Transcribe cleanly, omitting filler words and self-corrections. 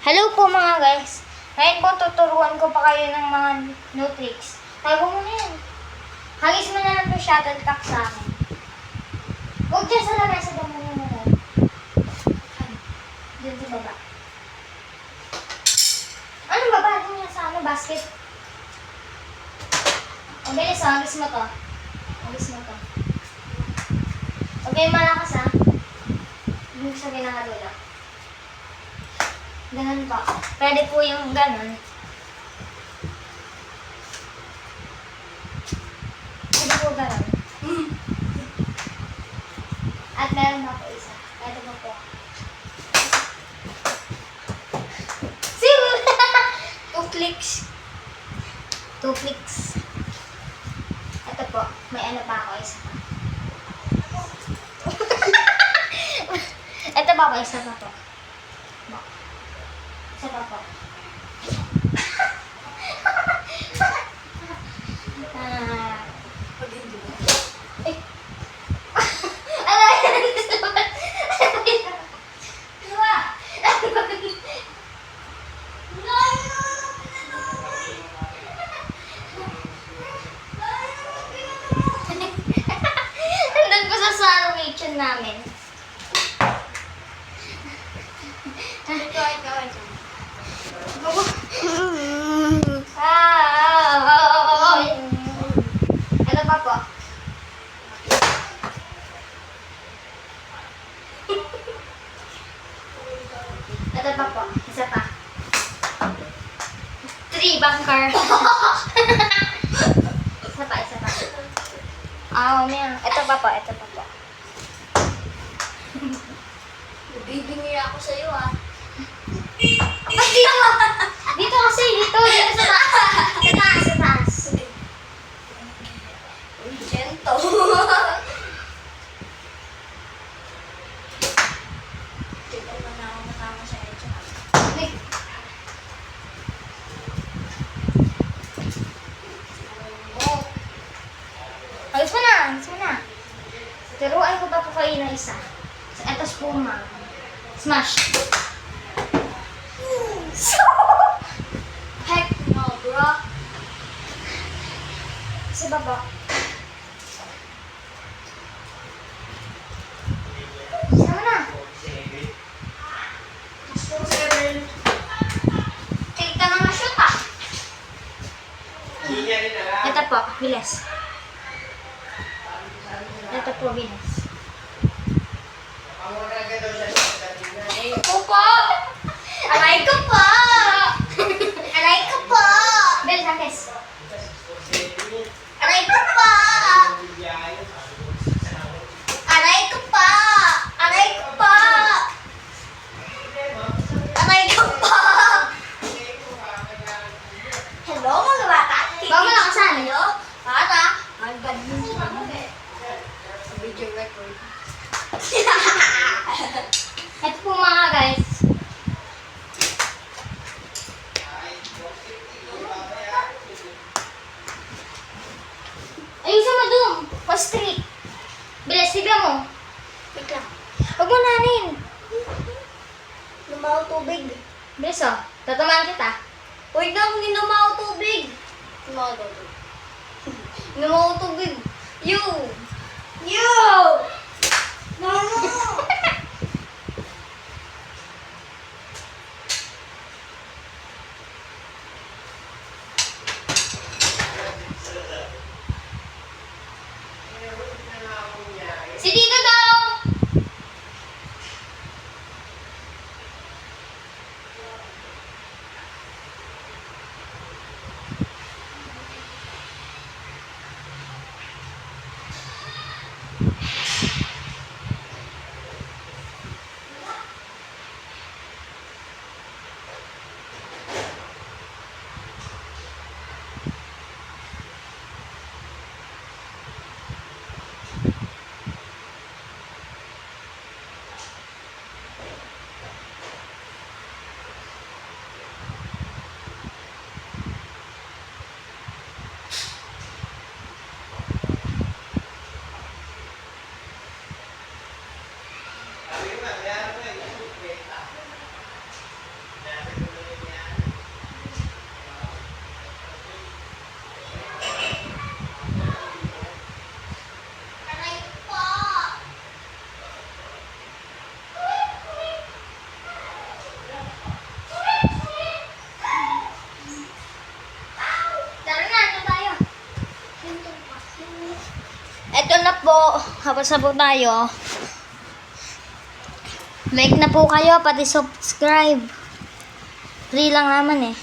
Hello po mga guys. Ngayon po tuturuan ko pa kayo ng mga new tricks. Tago mo na yan. Hagis mo na lang yung shuttle cock sa akin. Huwag dyan sa lamesa, damo mo na lang. Dyan sa baba. Anong baba? Dyan yan sa basket. O bilis o, hagis mo to. Hagis mo to. Okay, malakas ha. Hindi sa ginahalo. Ganun po. Pwede po yung ganun. Pwede po ganun. At meron na po isa. Pwede po po. Siw! 2 clicks. 2 clicks. Ito po. May ano pa ako isa pa. Ito pa po. Isa pa po. Isa pa po. Eh. Ano yan? Diba? Nandun ko sa salong kitchen namin. Ano pa po? Ito pa po. Isa pa. 3 bunker. Isa pa, isa pa. Meron. Ito pa po, ito pa po. Bibingi ako sa'yo ah. Ba't dito? Dito kasi, dito. Dito sa taas. Sa taas, sa taas. Gento. Dito mo na ako matama sa edge. Ayos mo na, ayos mo na. Turuan ko pa po kayo ng isa. Ito spuma. Smash. Heck no, bro. Sa baba. Sama na. Take ka na ma-shoot ah. Ito po, bilis. Ito po, bilis. Aray ko po! Aray ko po! Aray ko po! Bilis, bilis. Aray ko po! Aray ko po! Aray ko po! Aray ko po! Hello mga bata! Baka malakasan. Hello? Bata! Ang ganda sa video record. Ito po mga guys. Ayusin mo doon. Pa-street. Bilis, siga mo. Wait lang. Huwag mo nanin. Lumaw tubig. Bilis oh. Tatamaan kita. Wait lang, hindi lumaw tubig. Lumaw tubig. Lumaw tubig. You! You! No, no! Si Tito daw! po. Tapos na po tayo. Like na po kayo, pati subscribe. Free lang naman eh.